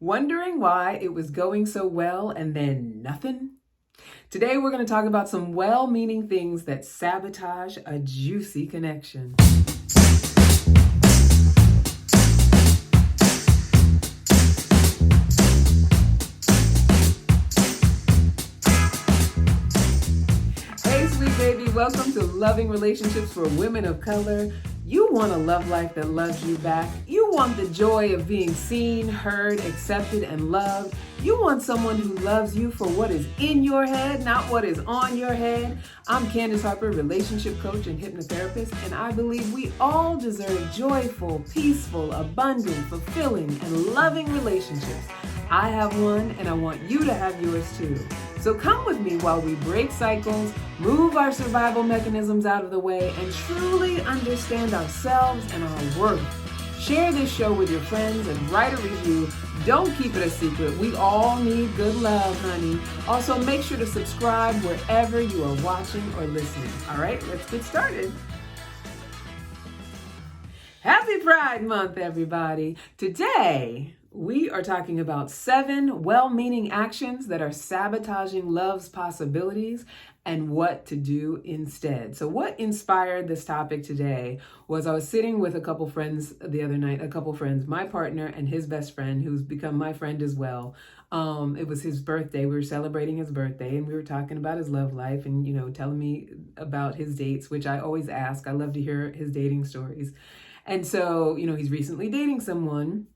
Wondering why it was going so well and then nothing? Today we're going to talk about some well-meaning things that sabotage a juicy connection. Hey sweet baby, welcome to Loving Relationships for Women of Color. You want a love life that loves you back. You want the joy of being seen, heard, accepted, and loved. You want someone who loves you for what is in your head, not what is on your head. I'm Candace Harper, relationship coach and hypnotherapist, and I believe we all deserve joyful, peaceful, abundant, fulfilling, and loving relationships. I have one, and I want you to have yours too. So come with me while we break cycles, move our survival mechanisms out of the way, and truly understand ourselves and our worth. Share this show with your friends and write a review. Don't keep it a secret. We all need good love, honey. Also, make sure to subscribe wherever you are watching or listening. All right, let's get started. Happy Pride Month, everybody. Today, we are talking about 7 well-meaning actions that are sabotaging love's possibilities and what to do instead. So what inspired this topic today was I was sitting with a couple friends the other night, my partner and his best friend, who's become my friend as well. It was his birthday. We were celebrating his birthday and we were talking about his love life and, telling me about his dates, which I always ask. I love to hear his dating stories. And so, he's recently dating someone.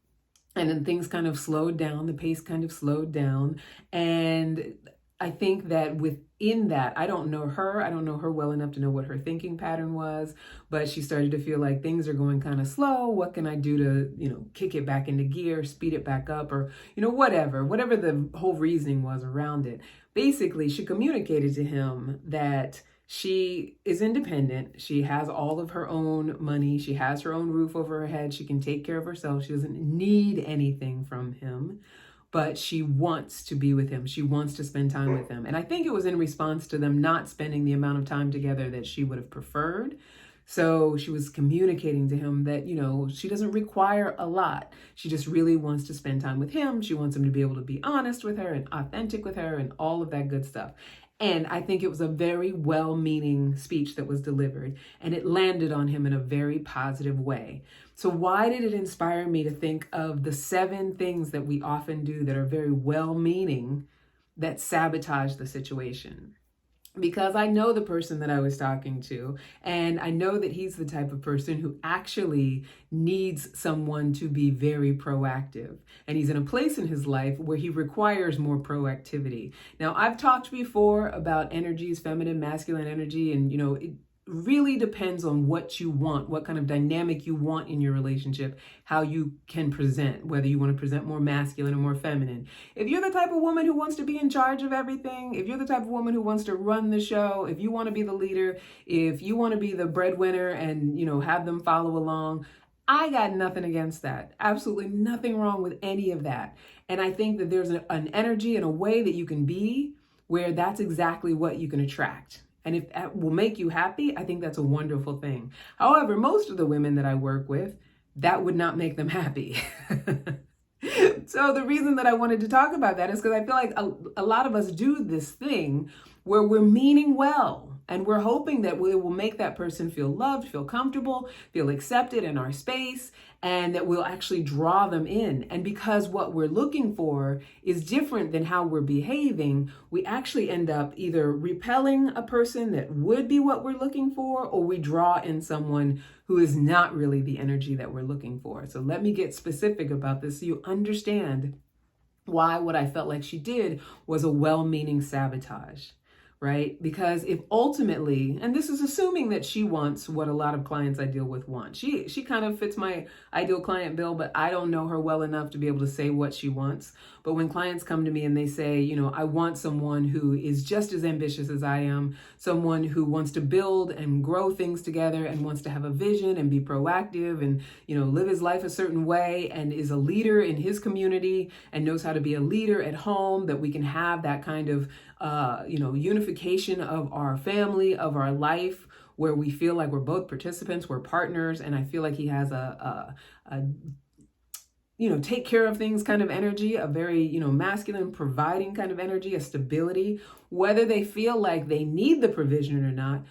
And then things kind of slowed down, the pace kind of slowed down. And I think that within that, I don't know her well enough to know what her thinking pattern was, but she started to feel like things are going kind of slow. What can I do to, kick it back into gear, speed it back up, or, whatever the whole reasoning was around it. Basically, she communicated to him that she is independent. She has all of her own money. She has her own roof over her head. She can take care of herself. She doesn't need anything from him, but she wants to be with him. She wants to spend time with him. And I think it was in response to them not spending the amount of time together that she would have preferred. So she was communicating to him that, she doesn't require a lot. She just really wants to spend time with him. She wants him to be able to be honest with her and authentic with her and all of that good stuff. And I think it was a very well-meaning speech that was delivered, and it landed on him in a very positive way. So why did it inspire me to think of the 7 things that we often do that are very well-meaning that sabotage the situation? Because I know the person that I was talking to, and I know that he's the type of person who actually needs someone to be very proactive. And he's in a place in his life where he requires more proactivity. Now, I've talked before about energies, feminine, masculine energy, and, it really depends on what you want, what kind of dynamic you want in your relationship, how you can present, whether you want to present more masculine or more feminine. If you're the type of woman who wants to be in charge of everything, if you're the type of woman who wants to run the show, if you want to be the leader, if you want to be the breadwinner and, have them follow along, I got nothing against that. Absolutely nothing wrong with any of that. And I think that there's an energy and a way that you can be where that's exactly what you can attract. And if that will make you happy, I think that's a wonderful thing. However, most of the women that I work with, that would not make them happy. So the reason that I wanted to talk about that is because I feel like a lot of us do this thing where we're meaning well. And we're hoping that it will make that person feel loved, feel comfortable, feel accepted in our space, and that we'll actually draw them in. And because what we're looking for is different than how we're behaving, we actually end up either repelling a person that would be what we're looking for, or we draw in someone who is not really the energy that we're looking for. So let me get specific about this so you understand why what I felt like she did was a well-meaning sabotage. Right? Because if ultimately, and this is assuming that she wants what a lot of clients I deal with want. She kind of fits my ideal client bill, but I don't know her well enough to be able to say what she wants. But when clients come to me and they say, I want someone who is just as ambitious as I am, someone who wants to build and grow things together and wants to have a vision and be proactive and, live his life a certain way and is a leader in his community and knows how to be a leader at home, that we can have that kind of unification of our family, of our life, where we feel like we're both participants, we're partners, and I feel like he has a take care of things kind of energy, a very, masculine providing kind of energy, a stability, whether they feel like they need the provision or not.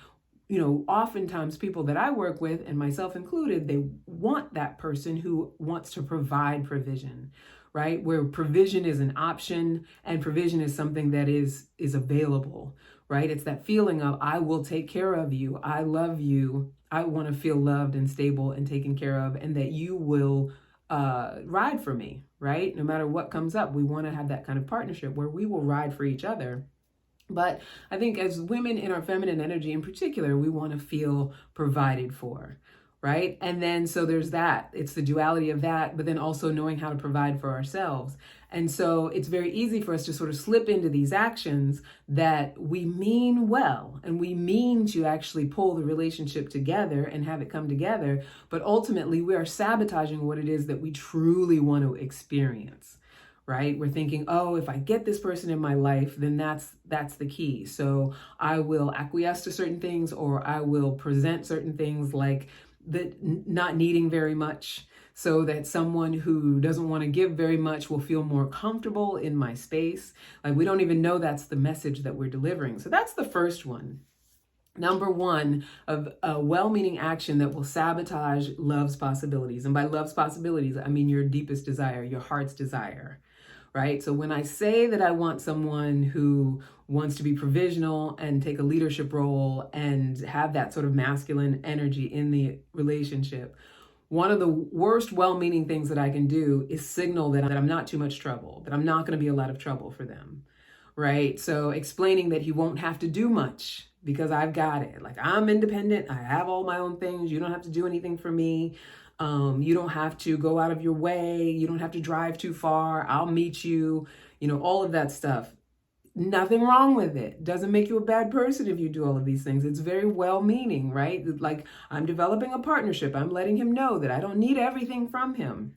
Oftentimes people that I work with, and myself included, they want that person who wants to provide provision, right? Where provision is an option and provision is something that is available, right? It's that feeling of, I will take care of you. I love you. I want to feel loved and stable and taken care of, and that you will ride for me, right? No matter what comes up, we want to have that kind of partnership where we will ride for each other. But I think as women in our feminine energy in particular, we want to feel provided for, right? And then so there's that. It's the duality of that, but then also knowing how to provide for ourselves. And so it's very easy for us to sort of slip into these actions that we mean well, and we mean to actually pull the relationship together and have it come together. But ultimately, we are sabotaging what it is that we truly want to experience. Right? We're thinking, oh, if I get this person in my life, then that's the key. So I will acquiesce to certain things, or I will present certain things like that, not needing very much, so that someone who doesn't want to give very much will feel more comfortable in my space. Like, we don't even know that's the message that we're delivering. So that's the first one. Number one of a well-meaning action that will sabotage love's possibilities. And by love's possibilities, I mean your deepest desire, your heart's desire. Right? So when I say that I want someone who wants to be provisional and take a leadership role and have that sort of masculine energy in the relationship, one of the worst well-meaning things that I can do is signal that I'm not too much trouble, that I'm not going to be a lot of trouble for them. Right? So explaining that he won't have to do much because I've got it. Like, I'm independent. I have all my own things. You don't have to do anything for me. You don't have to go out of your way. You don't have to drive too far. I'll meet you, all of that stuff. Nothing wrong with it. Doesn't make you a bad person if you do all of these things. It's very well-meaning, right? Like, I'm developing a partnership. I'm letting him know that I don't need everything from him.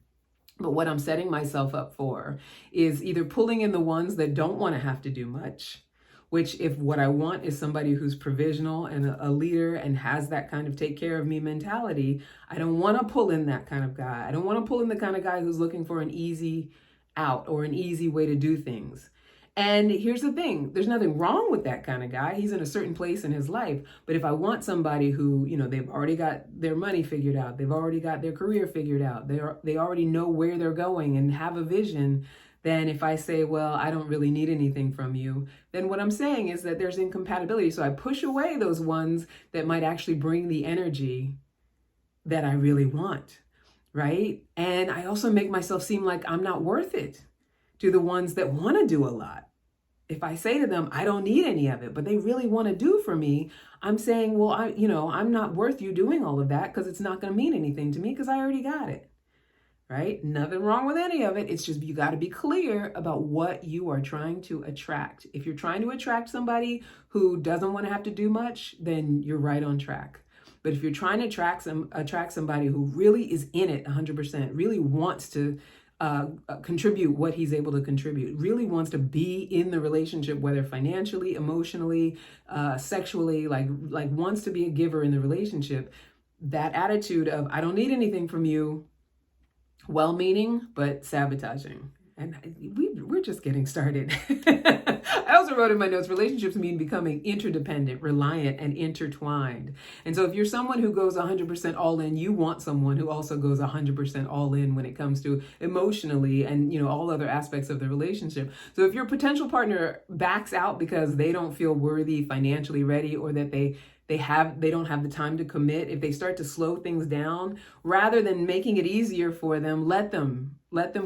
But what I'm setting myself up for is either pulling in the ones that don't want to have to do much, which, if what I want is somebody who's provisional and a leader and has that kind of take care of me mentality, I don't want to pull in that kind of guy. I don't want to pull in the kind of guy who's looking for an easy out or an easy way to do things. And here's the thing, there's nothing wrong with that kind of guy. He's in a certain place in his life. But if I want somebody who, they've already got their money figured out, they've already got their career figured out, they already know where they're going and have a vision, then if I say, well, I don't really need anything from you, then what I'm saying is that there's incompatibility. So I push away those ones that might actually bring the energy that I really want, right? And I also make myself seem like I'm not worth it to the ones that want to do a lot. If I say to them, I don't need any of it, but they really want to do for me, I'm saying, well, I'm not worth you doing all of that because it's not going to mean anything to me because I already got it. Right? Nothing wrong with any of it. It's just, you got to be clear about what you are trying to attract. If you're trying to attract somebody who doesn't want to have to do much, then you're right on track. But if you're trying to attract somebody who really is in it 100%, really wants to contribute what he's able to contribute, really wants to be in the relationship, whether financially, emotionally, sexually, like wants to be a giver in the relationship, that attitude of, I don't need anything from you, well-meaning, but sabotaging. And we're just getting started. I also wrote in my notes, relationships mean becoming interdependent, reliant, and intertwined. And so if you're someone who goes 100% all in, you want someone who also goes 100% all in when it comes to emotionally and, all other aspects of the relationship. So if your potential partner backs out because they don't feel worthy, financially ready, or that they don't have the time to commit, if they start to slow things down, rather than making it easier for them, let them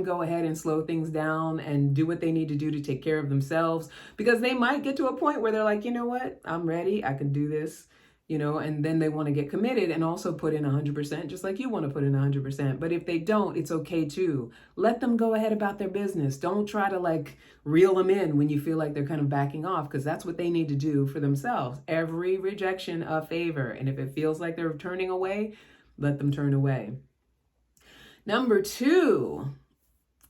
go ahead and slow things down and do what they need to do to take care of themselves, because they might get to a point where they're like, you know what, I'm ready, I can do this, and then they want to get committed and also put in 100%, just like you want to put in 100%. But if they don't, it's okay too. Let them go ahead about their business. Don't try to reel them in when you feel like they're kind of backing off, because that's what they need to do for themselves. Every rejection a favor. And if it feels like they're turning away, let them turn away. Number 2,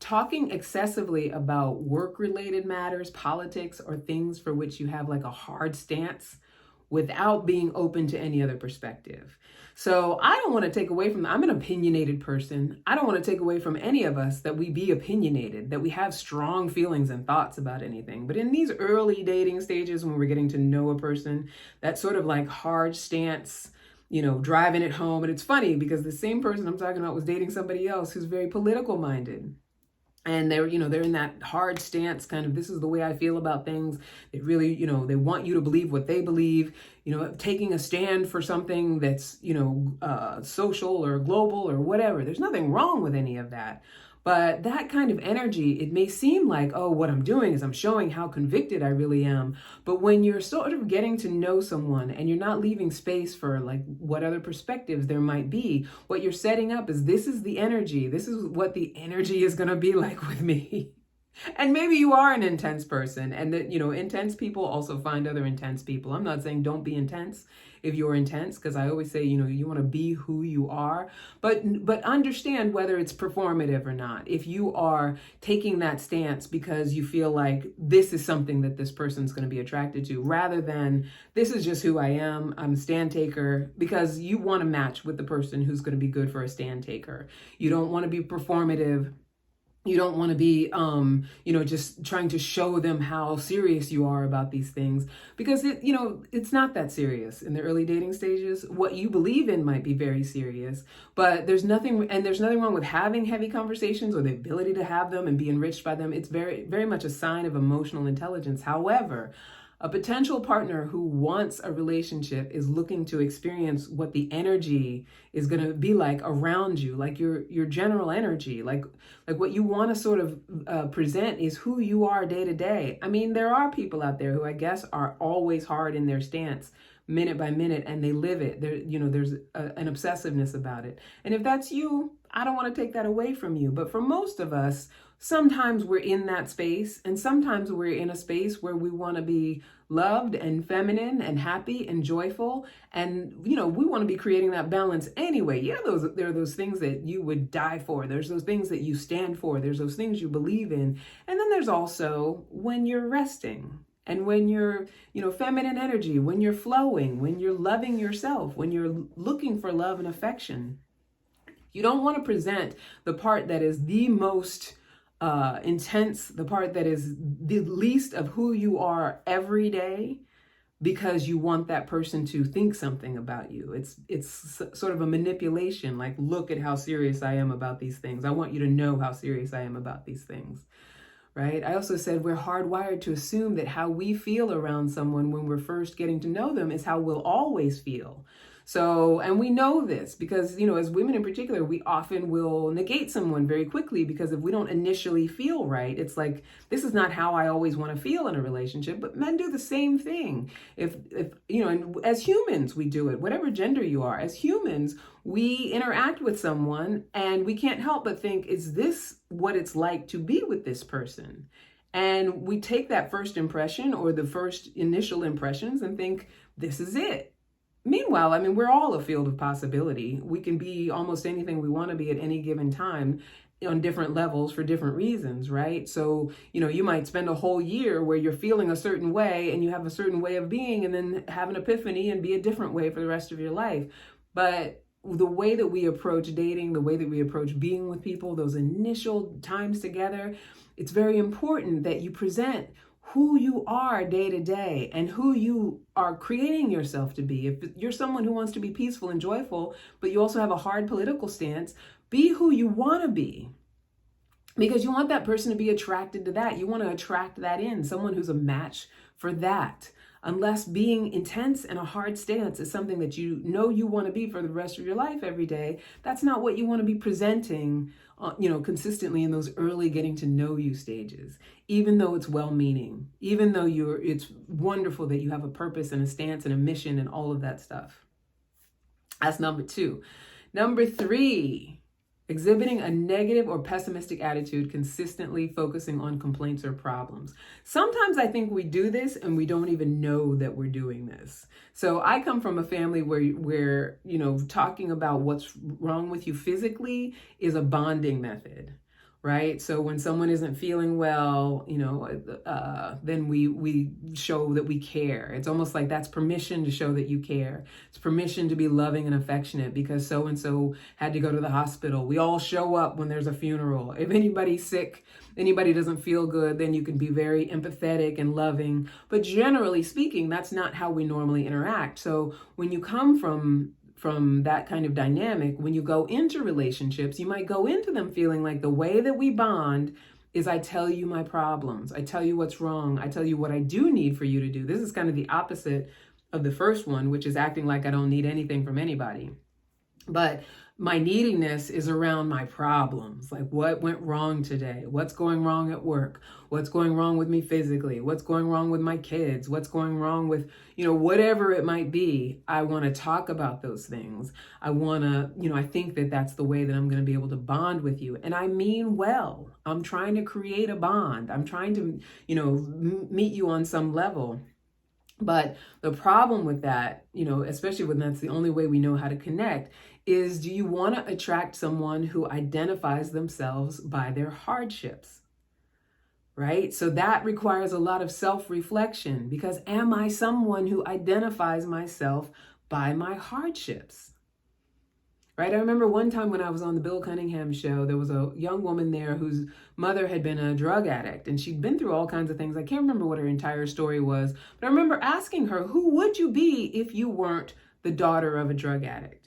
talking excessively about work-related matters, politics, or things for which you have a hard stance without being open to any other perspective. So I don't want to take away from, I'm an opinionated person. I don't want to take away from any of us that we be opinionated, that we have strong feelings and thoughts about anything. But in these early dating stages, when we're getting to know a person, that sort of like hard stance, driving it home. And it's funny because the same person I'm talking about was dating somebody else who's very political minded. And they're in that hard stance, kind of, this is the way I feel about things. They really, they want you to believe what they believe, taking a stand for something that's, social or global or whatever. There's nothing wrong with any of that. But that kind of energy, it may seem like, oh, what I'm doing is I'm showing how convicted I really am. But when you're sort of getting to know someone and you're not leaving space for like what other perspectives there might be, what you're setting up is, this is the energy. This is what the energy is going to be like with me. And maybe you are an intense person, and that, intense people also find other intense people. I'm not saying don't be intense if you're intense, because I always say, you want to be who you are, but understand whether it's performative or not. If you are taking that stance because you feel like this is something that this person's going to be attracted to, rather than this is just who I am, I'm a stand taker, because you want to match with the person who's going to be good for a stand taker. You don't want to be performative. You don't want to be, just trying to show them how serious you are about these things, because it's not that serious in the early dating stages. What you believe in might be very serious, but there's nothing wrong with having heavy conversations or the ability to have them and be enriched by them. It's very, very much a sign of emotional intelligence. However, a potential partner who wants a relationship is looking to experience what the energy is going to be like around you, like your general energy, like what you want to sort of present is who you are day to day. I mean, there are people out there who I guess are always hard in their stance, minute by minute, and they live it. There's an obsessiveness about it. And if that's you, I don't want to take that away from you. But for most of us, sometimes we're in that space, and sometimes we're in a space where we want to be loved and feminine and happy and joyful. And, we want to be creating that balance anyway. Yeah, there are those things that you would die for. There's those things that you stand for. There's those things you believe in. And then there's also when you're resting. And when you're, feminine energy, when you're flowing, when you're loving yourself, when you're looking for love and affection. You don't want to present the part that is the most intense, the part that is the least of who you are every day, because you want that person to think something about you. It's sort of a manipulation, like, look at how serious I am about these things. I want you to know how serious I am about these things. Right? I also said we're hardwired to assume that how we feel around someone when we're first getting to know them is how we'll always feel. So, and we know this because, as women in particular, we often will negate someone very quickly, because if we don't initially feel right, it's like, this is not how I always want to feel in a relationship. But men do the same thing. If and as humans, we do it, whatever gender you are. As humans, we interact with someone and we can't help but think, is this what it's like to be with this person? And we take that first impression or the first initial impressions and think, this is it. Meanwhile, I mean, we're all a field of possibility. We can be almost anything we want to be at any given time on different levels for different reasons, right? So, you might spend a whole year where you're feeling a certain way and you have a certain way of being, and then have an epiphany and be a different way for the rest of your life. But the way that we approach dating, the way that we approach being with people, those initial times together, it's very important that you present who you are day to day and who you are creating yourself to be. If you're someone who wants to be peaceful and joyful, but you also have a hard political stance, be who you want to be. Because you want that person to be attracted to that. You want to attract that in, someone who's a match for that. Unless being intense and a hard stance is something that you want to be for the rest of your life every day, that's not what you want to be presenting, consistently in those early getting to know you stages. Even though it's well-meaning, even though it's wonderful that you have a purpose and a stance and a mission and all of that stuff. That's number 2. Number 3. Exhibiting a negative or pessimistic attitude, consistently focusing on complaints or problems. Sometimes I think we do this and we don't even know that we're doing this. So I come from a family where talking about what's wrong with you physically is a bonding method, right? So when someone isn't feeling well, then we show that we care. It's almost like that's permission to show that you care. It's permission to be loving and affectionate because so and so had to go to the hospital. We all show up when there's a funeral. If anybody's sick, anybody doesn't feel good, then you can be very empathetic and loving. But generally speaking, that's not how we normally interact. So when you come from that kind of dynamic, when you go into relationships, you might go into them feeling like the way that we bond is I tell you my problems. I tell you what's wrong. I tell you what I do need for you to do. This is kind of the opposite of the first one, which is acting like I don't need anything from anybody. But my neediness is around my problems, like what went wrong today, what's going wrong at work, what's going wrong with me physically, what's going wrong with my kids, what's going wrong with, whatever it might be. I want to talk about those things. I want to, I think that that's the way that I'm going to be able to bond with you. And I mean well. I'm trying to create a bond. I'm trying to, meet you on some level. But the problem with that, especially when that's the only way we know how to connect, is do you want to attract someone who identifies themselves by their hardships? Right? So that requires a lot of self-reflection because am I someone who identifies myself by my hardships? Right? I remember one time when I was on the Bill Cunningham show, there was a young woman there whose mother had been a drug addict and she'd been through all kinds of things. I can't remember what her entire story was, but I remember asking her, who would you be if you weren't the daughter of a drug addict?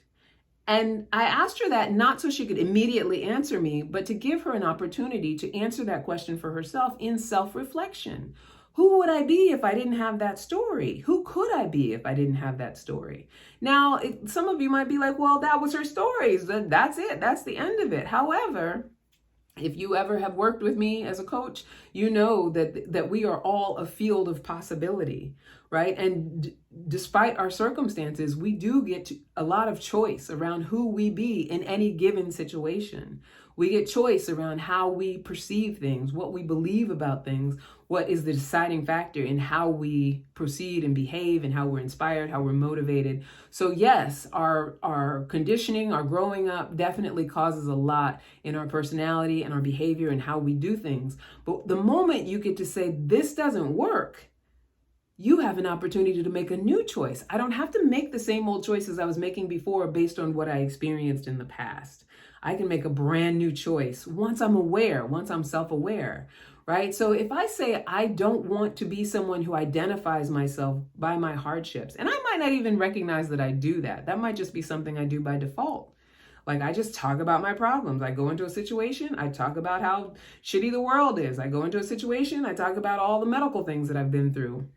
And I asked her that not so she could immediately answer me, but to give her an opportunity to answer that question for herself in self-reflection. Who would I be if I didn't have that story? Who could I be if I didn't have that story? Now, some of you might be like, well, that was her story. That's it. That's the end of it. However, if you ever have worked with me as a coach, you know that we are all a field of possibility, right? And despite our circumstances, we do get a lot of choice around who we be in any given situation. We get choice around how we perceive things, what we believe about things, what is the deciding factor in how we proceed and behave and how we're inspired, how we're motivated. So yes, our conditioning, our growing up definitely causes a lot in our personality and our behavior and how we do things. But the moment you get to say, this doesn't work, you have an opportunity to make a new choice. I don't have to make the same old choices I was making before based on what I experienced in the past. I can make a brand new choice once I'm aware, once I'm self-aware, right? So if I say I don't want to be someone who identifies myself by my hardships, and I might not even recognize that I do that. That might just be something I do by default. Like I just talk about my problems. I go into a situation, I talk about how shitty the world is. I go into a situation, I talk about all the medical things that I've been through.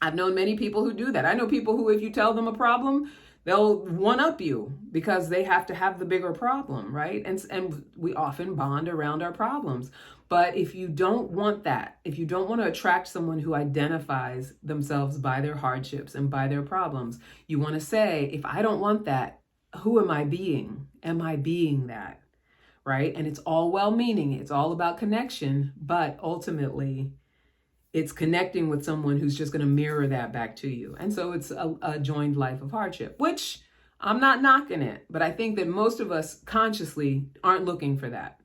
I've known many people who do that. I know people who, if you tell them a problem, they'll one-up you because they have to have the bigger problem, right? And we often bond around our problems. But if you don't want that, if you don't want to attract someone who identifies themselves by their hardships and by their problems, you want to say, if I don't want that, who am I being? Am I being that? Right? And it's all well-meaning. It's all about connection, but ultimately, it's connecting with someone who's just going to mirror that back to you. And so it's a joined life of hardship, which I'm not knocking it, but I think that most of us consciously aren't looking for that,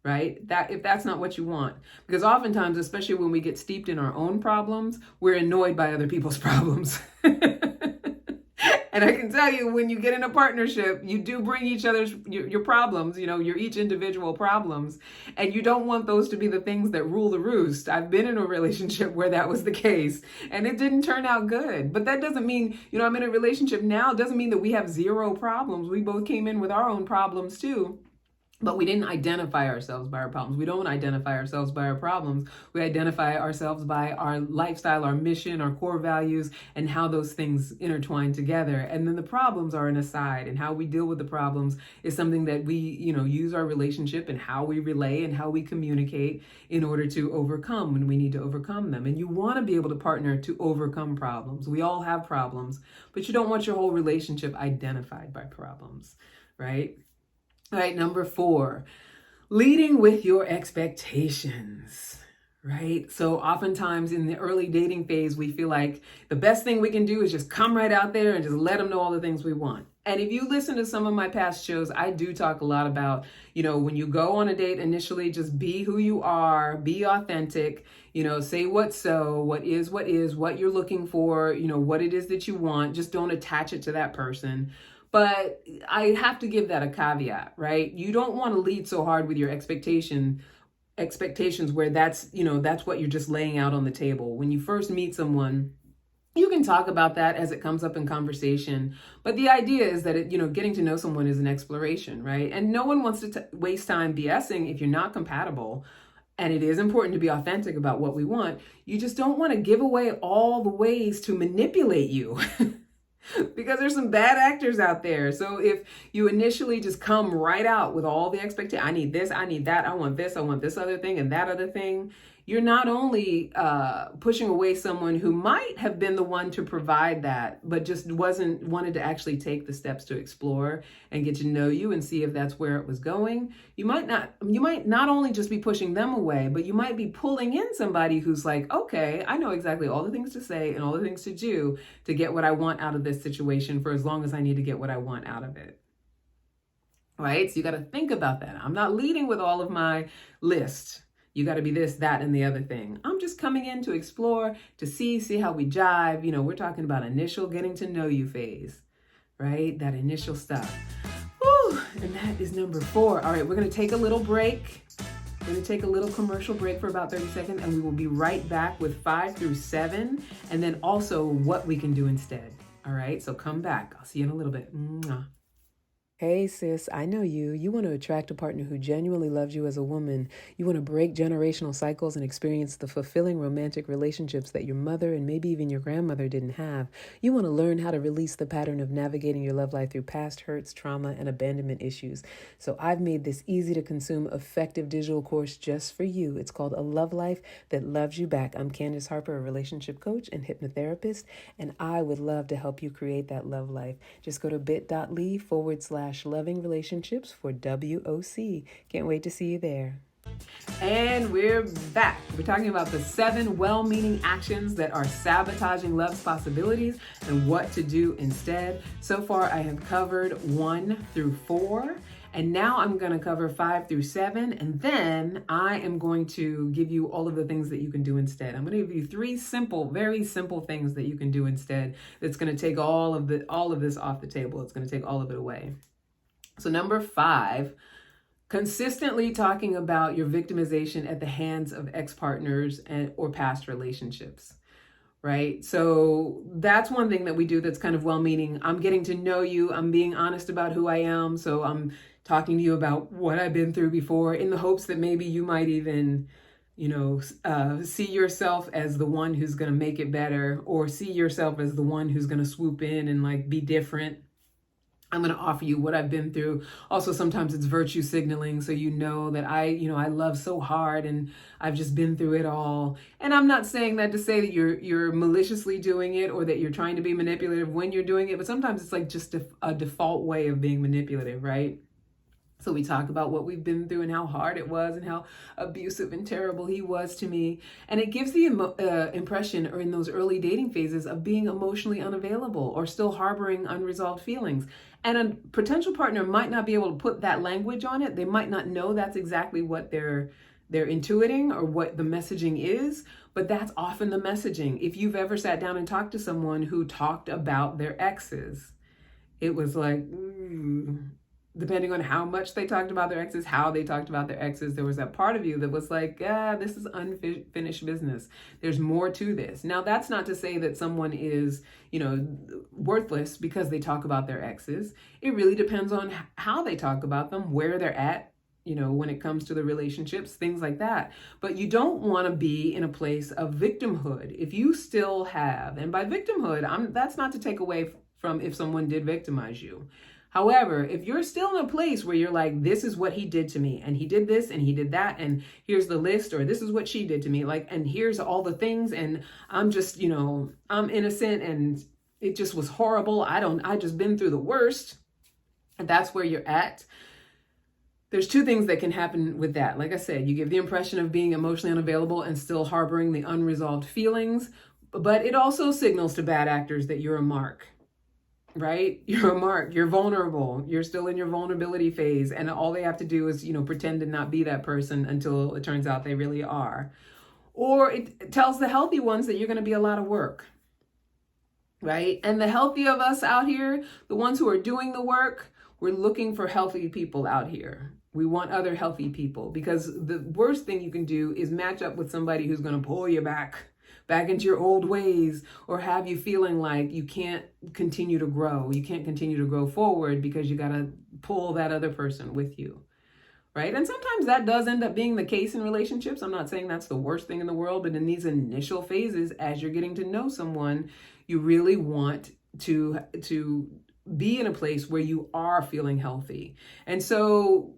right? That if that's not what you want, because oftentimes, especially when we get steeped in our own problems, we're annoyed by other people's problems. And I can tell you, when you get in a partnership, you do bring each other's your problems, your each individual problems, and you don't want those to be the things that rule the roost. I've been in a relationship where that was the case, and it didn't turn out good. But that doesn't mean, I'm in a relationship now, it doesn't mean that we have zero problems. We both came in with our own problems too. But we didn't identify ourselves by our problems. We don't identify ourselves by our problems. We identify ourselves by our lifestyle, our mission, our core values, and how those things intertwine together. And then the problems are an aside, and how we deal with the problems is something that we, use our relationship and how we relay and how we communicate in order to overcome when we need to overcome them. And you want to be able to partner to overcome problems. We all have problems, but you don't want your whole relationship identified by problems, right? All right, number 4, leading with your expectations, right? So oftentimes in the early dating phase, we feel like the best thing we can do is just come right out there and just let them know all the things we want. And if you listen to some of my past shows, I do talk a lot about, when you go on a date initially, just be who you are, be authentic, say what is, what you're looking for, what it is that you want. Just don't attach it to that person. But I have to give that a caveat, right? You don't want to lead so hard with your expectations where that's what you're just laying out on the table. When you first meet someone, you can talk about that as it comes up in conversation. But the idea is that, getting to know someone is an exploration, right? And no one wants to waste time BSing if you're not compatible. And it is important to be authentic about what we want. You just don't want to give away all the ways to manipulate you. Because there's some bad actors out there. So if you initially just come right out with all the expectations, I need this, I need that, I want this other thing and that other thing, you're not only pushing away someone who might have been the one to provide that, but just wanted to actually take the steps to explore and get to know you and see if that's where it was going. You might not only just be pushing them away, but you might be pulling in somebody who's like, okay, I know exactly all the things to say and all the things to do to get what I want out of this situation for as long as I need to get what I want out of it. Right? So you got to think about that. I'm not leading with all of my list. You got to be this, that, and the other thing. I'm just coming in to explore, to see how we jive. We're talking about initial getting to know you phase, right? That initial stuff. Whew, and that is number 4. All right, we're going to take a little break. We're going to take a little commercial break for about 30 seconds, and we will be right back with 5 through 7, and then also what we can do instead. All right, so come back. I'll see you in a little bit. Mwah. Hey sis, I know you. You want to attract a partner who genuinely loves you as a woman. You want to break generational cycles and experience the fulfilling romantic relationships that your mother and maybe even your grandmother didn't have. You want to learn how to release the pattern of navigating your love life through past hurts, trauma, and abandonment issues. So I've made this easy to consume, effective digital course just for you. It's called A Love Life That Loves You Back. I'm Candace Harper, a relationship coach and hypnotherapist, and I would love to help you create that love life. Just go to bit.ly/loving relationships for WOC. Can't wait to see you there. And we're back. We're talking about the 7 well-meaning actions that are sabotaging love's possibilities and what to do instead. So far, I have covered 1 through 4. And now I'm going to cover 5 through 7, and then I am going to give you all of the things that you can do instead. I'm going to give you 3 simple, very simple things that you can do instead that's going to take all of this off the table. It's going to take all of it away. So number 5, consistently talking about your victimization at the hands of ex-partners or past relationships. Right? So that's one thing that we do that's kind of well-meaning. I'm getting to know you. I'm being honest about who I am. So I'm talking to you about what I've been through before in the hopes that maybe you might even, see yourself as the one who's going to make it better, or see yourself as the one who's going to swoop in and be different. I'm going to offer you what I've been through. Also, sometimes it's virtue signaling. So that I love so hard and I've just been through it all. And I'm not saying that to say that you're maliciously doing it or that you're trying to be manipulative when you're doing it. But sometimes it's like just a default way of being manipulative, right? So we talk about what we've been through and how hard it was and how abusive and terrible he was to me. And it gives the impression, or in those early dating phases, of being emotionally unavailable or still harboring unresolved feelings. And a potential partner might not be able to put that language on it. They might not know that's exactly what they're intuiting or what the messaging is, but that's often the messaging. If you've ever sat down and talked to someone who talked about their exes, it was like, depending on how much they talked about their exes, how they talked about their exes, there was that part of you that was like, this is unfinished business. There's more to this. Now, that's not to say that someone is, worthless because they talk about their exes. It really depends on how they talk about them, where they're at, when it comes to the relationships, things like that. But you don't want to be in a place of victimhood. If you still have, and by victimhood, that's not to take away from if someone did victimize you. However, if you're still in a place where you're like, this is what he did to me, and he did this, and he did that, and here's the list, or this is what she did to me, and here's all the things, and I'm just, I'm innocent, and it just was horrible. I just been through the worst, and that's where you're at. There's two things that can happen with that. Like I said, you give the impression of being emotionally unavailable and still harboring the unresolved feelings, but it also signals to bad actors that you're a mark, right? You're a mark, you're vulnerable, you're still in your vulnerability phase, and all they have to do is, pretend to not be that person until it turns out they really are. Or it tells the healthy ones that you're going to be a lot of work, right? And the healthy of us out here, the ones who are doing the work, we're looking for healthy people out here. We want other healthy people, because the worst thing you can do is match up with somebody who's going to pull you back into your old ways, or have you feeling like you can't continue to grow. You can't continue to grow forward because you got to pull that other person with you, right? And sometimes that does end up being the case in relationships. I'm not saying that's the worst thing in the world, but in these initial phases, as you're getting to know someone, you really want to be in a place where you are feeling healthy. And so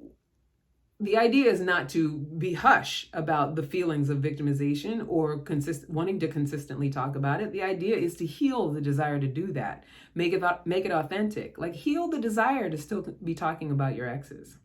the idea is not to be hush about the feelings of victimization or wanting to consistently talk about it. The idea is to heal the desire to do that. Make it authentic. Like, heal the desire to still be talking about your exes.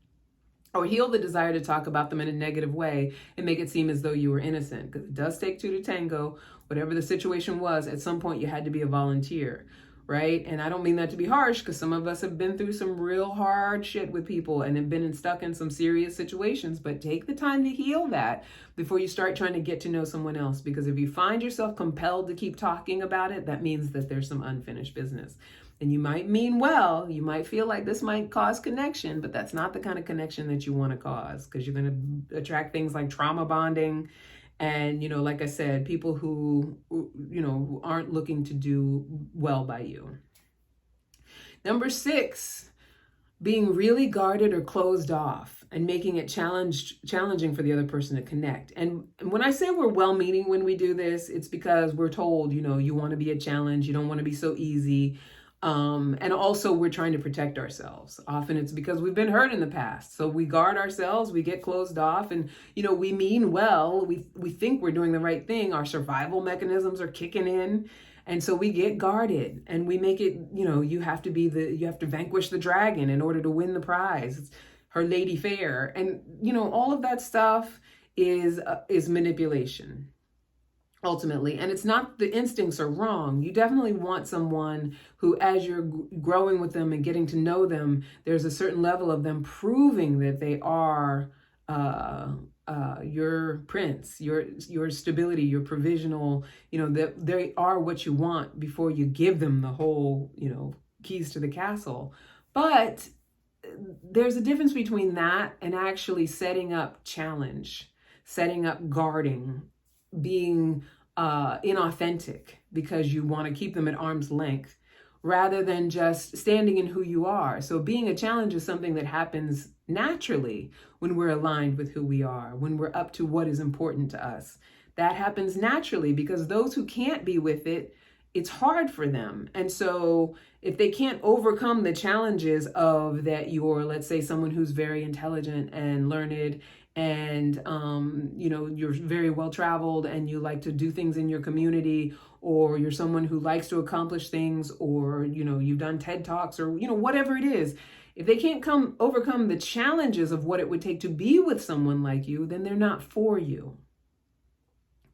Or heal the desire to talk about them in a negative way and make it seem as though you were innocent. Because it does take two to tango. Whatever the situation was, at some point you had to be a volunteer, right? And I don't mean that to be harsh, because some of us have been through some real hard shit with people and have been stuck in some serious situations. But take the time to heal that before you start trying to get to know someone else. Because if you find yourself compelled to keep talking about it, that means that there's some unfinished business. And you might mean well, you might feel like this might cause connection, but that's not the kind of connection that you want to cause, because you're going to attract things like trauma bonding. And, like I said, people who aren't looking to do well by you. Number 6, being really guarded or closed off and making it challenging for the other person to connect. And when I say we're well-meaning when we do this, it's because we're told, you want to be a challenge. You don't want to be so easy. And also we're trying to protect ourselves. Often it's because we've been hurt in the past. So we guard ourselves, we get closed off, and, we mean well, we think we're doing the right thing. Our survival mechanisms are kicking in. And so we get guarded, and we make it, you have to vanquish the dragon in order to win the prize. It's her lady fair. And, all of that stuff is manipulation. Ultimately. And it's not the instincts are wrong. You definitely want someone who, as you're growing with them and getting to know them, there's a certain level of them proving that they are your prince, your stability, your provisional, that they are what you want before you give them the whole, keys to the castle. But there's a difference between that and actually setting up challenge, setting up guarding, being inauthentic because you want to keep them at arm's length, rather than just standing in who you are. So being a challenge is something that happens naturally when we're aligned with who we are, when we're up to what is important to us. That happens naturally because those who can't be with it, it's hard for them. And so if they can't overcome the challenges of that, you're, let's say, someone who's very intelligent and learned, and you're very well traveled and you like to do things in your community, or you're someone who likes to accomplish things, or you've done TED Talks, or whatever it is. If they can't overcome the challenges of what it would take to be with someone like you, then they're not for you.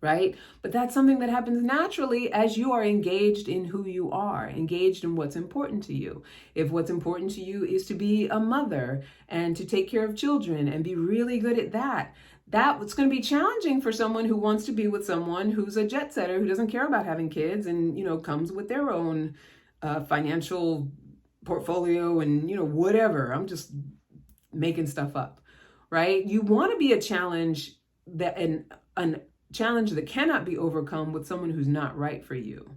Right? But that's something that happens naturally as you are engaged in who you are, engaged in what's important to you. If what's important to you is to be a mother and to take care of children and be really good at that, that's going to be challenging for someone who wants to be with someone who's a jet setter, who doesn't care about having kids, and, comes with their own financial portfolio and, whatever. I'm just making stuff up, right? You want to be a challenge that an challenge that cannot be overcome with someone who's not right for you,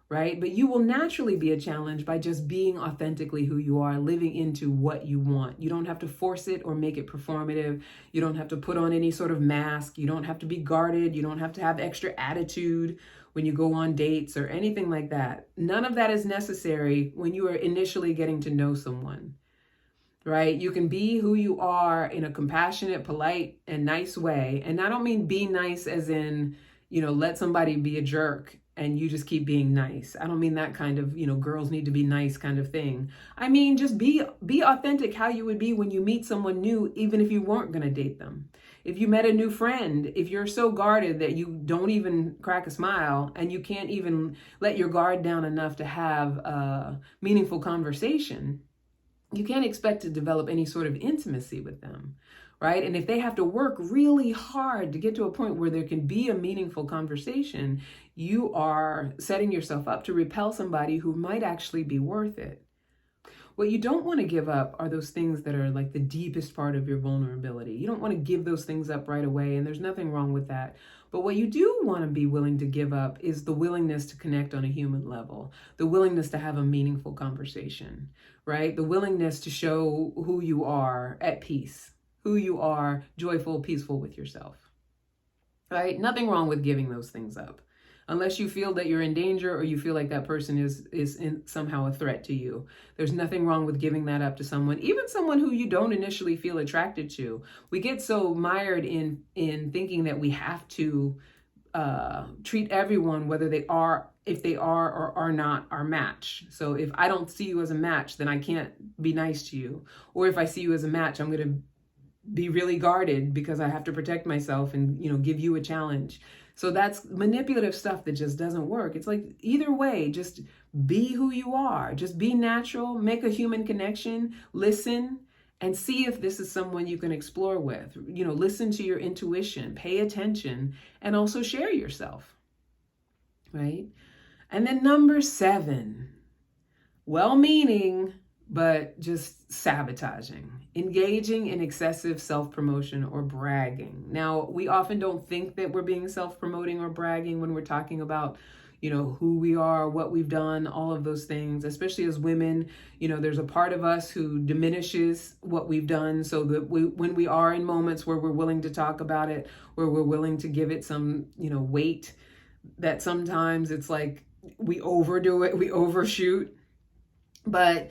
right? But you will naturally be a challenge by just being authentically who you are, living into what you want. You don't have to force it or make it performative. You don't have to put on any sort of mask. You don't have to be guarded. You don't have to have extra attitude when you go on dates or anything like that. None of that is necessary when you are initially getting to know someone. Right? You can be who you are in a compassionate, polite, and nice way. And I don't mean be nice as in, let somebody be a jerk and you just keep being nice. I don't mean that kind of, girls need to be nice kind of thing. I mean, just be authentic how you would be when you meet someone new, even if you weren't going to date them. If you met a new friend, if you're so guarded that you don't even crack a smile and you can't even let your guard down enough to have a meaningful conversation, you can't expect to develop any sort of intimacy with them, right? And if they have to work really hard to get to a point where there can be a meaningful conversation, you are setting yourself up to repel somebody who might actually be worth it. What you don't want to give up are those things that are like the deepest part of your vulnerability. You don't want to give those things up right away, and there's nothing wrong with that. But what you do want to be willing to give up is the willingness to connect on a human level, the willingness to have a meaningful conversation, right? The willingness to show who you are at peace, who you are joyful, peaceful with yourself, right? Nothing wrong with giving those things up. Unless you feel that you're in danger or you feel like that person is somehow a threat to you. There's nothing wrong with giving that up to someone, even someone who you don't initially feel attracted to. We get so mired in thinking that we have to treat everyone, if they are or are not our match. So if I don't see you as a match, then I can't be nice to you. Or if I see you as a match, I'm going to be really guarded because I have to protect myself and, give you a challenge. So that's manipulative stuff that just doesn't work. It's like either way, just be who you are. Just be natural, make a human connection, listen, and see if this is someone you can explore with. Listen to your intuition, pay attention, and also share yourself, right? And then number 7, well-meaning, but just sabotaging, engaging in excessive self-promotion or bragging. Now, we often don't think that we're being self-promoting or bragging when we're talking about, who we are, what we've done, all of those things, especially as women. There's a part of us who diminishes what we've done, so that when we are in moments where we're willing to talk about it, where we're willing to give it some, weight, that sometimes it's like we overdo it, we overshoot. But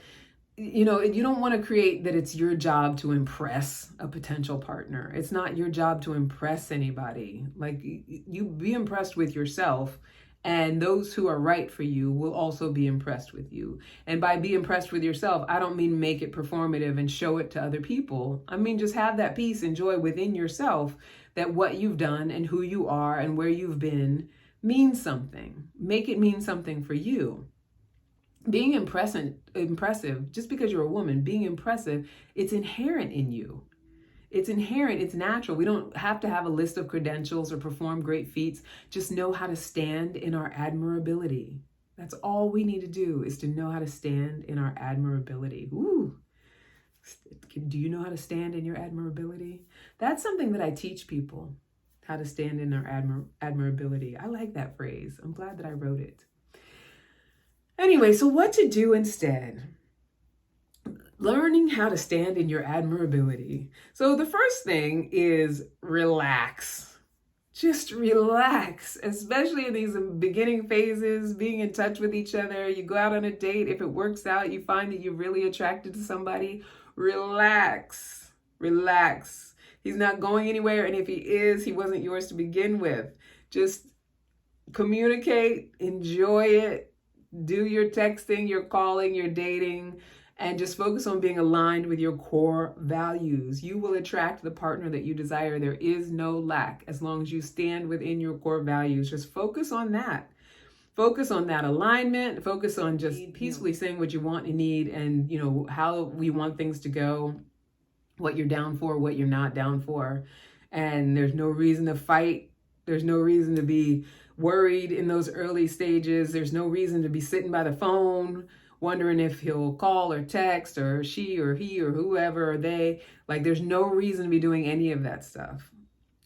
you don't want to create that it's your job to impress a potential partner. It's not your job to impress anybody. Like, you be impressed with yourself, and those who are right for you will also be impressed with you. And by be impressed with yourself, I don't mean make it performative and show it to other people. I mean, just have that peace and joy within yourself that what you've done and who you are and where you've been means something. Make it mean something for you. Being impressive, just because you're a woman, being impressive, it's inherent in you. It's inherent, it's natural. We don't have to have a list of credentials or perform great feats. Just know how to stand in our admirability. That's all we need to do, is to know how to stand in our admirability. Ooh. Do you know how to stand in your admirability? That's something that I teach people, how to stand in their admirability. I like that phrase. I'm glad that I wrote it. Anyway, so what to do instead? Learning how to stand in your admirability. So the first thing is relax. Just relax, especially in these beginning phases, being in touch with each other. You go out on a date. If it works out, you find that you're really attracted to somebody. Relax. Relax. He's not going anywhere. And if he is, he wasn't yours to begin with. Just communicate, enjoy it. Do your texting, your calling, your dating, and just focus on being aligned with your core values. You will attract the partner that you desire. There is no lack as long as you stand within your core values. Just focus on that. Focus on that alignment. Focus on just peacefully saying what you want and need, and how we want things to go, what you're down for, what you're not down for. And there's no reason to fight. There's no reason to be worried in those early stages. There's no reason to be sitting by the phone wondering if he'll call or text, or she or he or whoever or they. Like, there's no reason to be doing any of that stuff.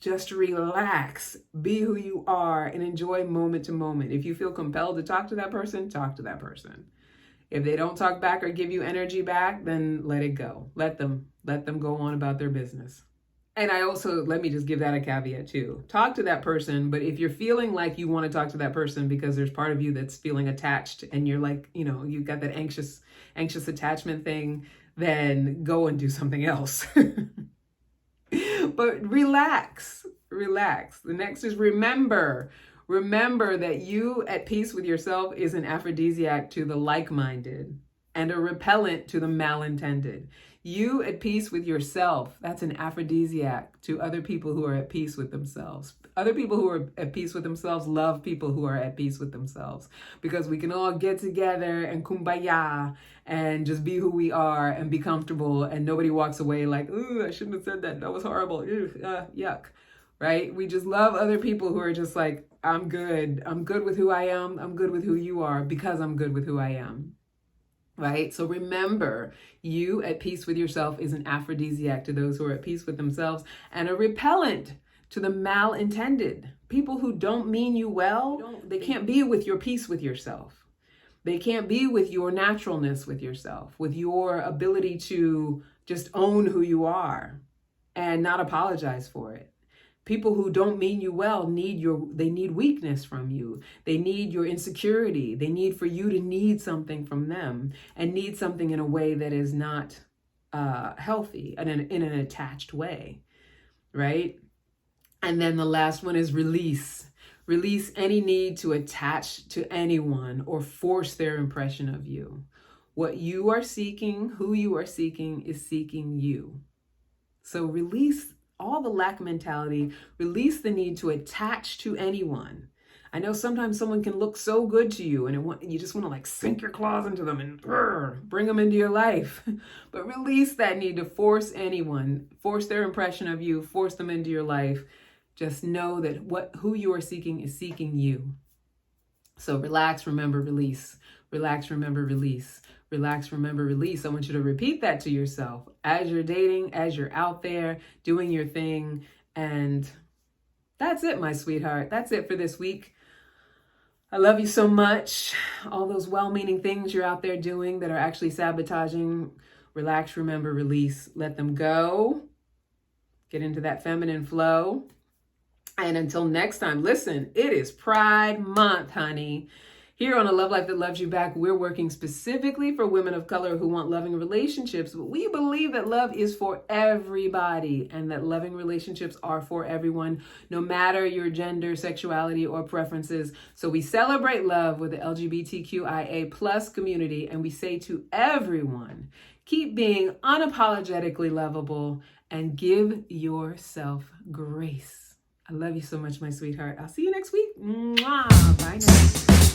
Just relax, be who you are, and enjoy moment to moment. If you feel compelled to talk to that person, talk to that person. If they don't talk back or give you energy back, then let it go. Let them go on about their business. And let me just give that a caveat too. Talk to that person, but if you're feeling like you want to talk to that person because there's part of you that's feeling attached and you're like, you've got that anxious attachment thing, then go and do something else. But relax. The next is remember Remember that you at peace with yourself is an aphrodisiac to the like-minded and a repellent to the malintended. You at peace with yourself, that's an aphrodisiac to other people who are at peace with themselves. Other people who are at peace with themselves love people who are at peace with themselves, because we can all get together and kumbaya and just be who we are and be comfortable, and nobody walks away like, ooh, I shouldn't have said that. That was horrible. Yuck. Right? We just love other people who are just like, I'm good. I'm good with who I am. I'm good with who you are because I'm good with who I am. Right? So remember, you at peace with yourself is an aphrodisiac to those who are at peace with themselves and a repellent to the malintended. People who don't mean you well, they can't be with your peace with yourself. They can't be with your naturalness with yourself, with your ability to just own who you are and not apologize for it. People who don't mean you well they need weakness from you. They need your insecurity. They need for you to need something from them, and need something in a way that is not healthy and in an attached way, right? And then the last one is release. Release any need to attach to anyone or force their impression of you. What you are seeking, who you are seeking, is seeking you. So release all the lack mentality, release the need to attach to anyone. I know sometimes someone can look so good to you and you just want to like sink your claws into them and bring them into your life. But release that need to force anyone, force their impression of you, force them into your life. Just know that who you are seeking is seeking you. So relax, remember, release. Relax, remember, release. Relax, remember, release. I want you to repeat that to yourself as you're dating, as you're out there doing your thing. And that's it, my sweetheart. That's it for this week. I love you so much. All those well-meaning things you're out there doing that are actually sabotaging. Relax, remember, release. Let them go. Get into that feminine flow. And until next time, listen, it is Pride Month, honey. Here on A Love Life That Loves You Back, we're working specifically for women of color who want loving relationships. But we believe that love is for everybody and that loving relationships are for everyone, no matter your gender, sexuality, or preferences. So we celebrate love with the LGBTQIA plus community, and we say to everyone, keep being unapologetically lovable and give yourself grace. I love you so much, my sweetheart. I'll see you next week. Mwah. Bye now.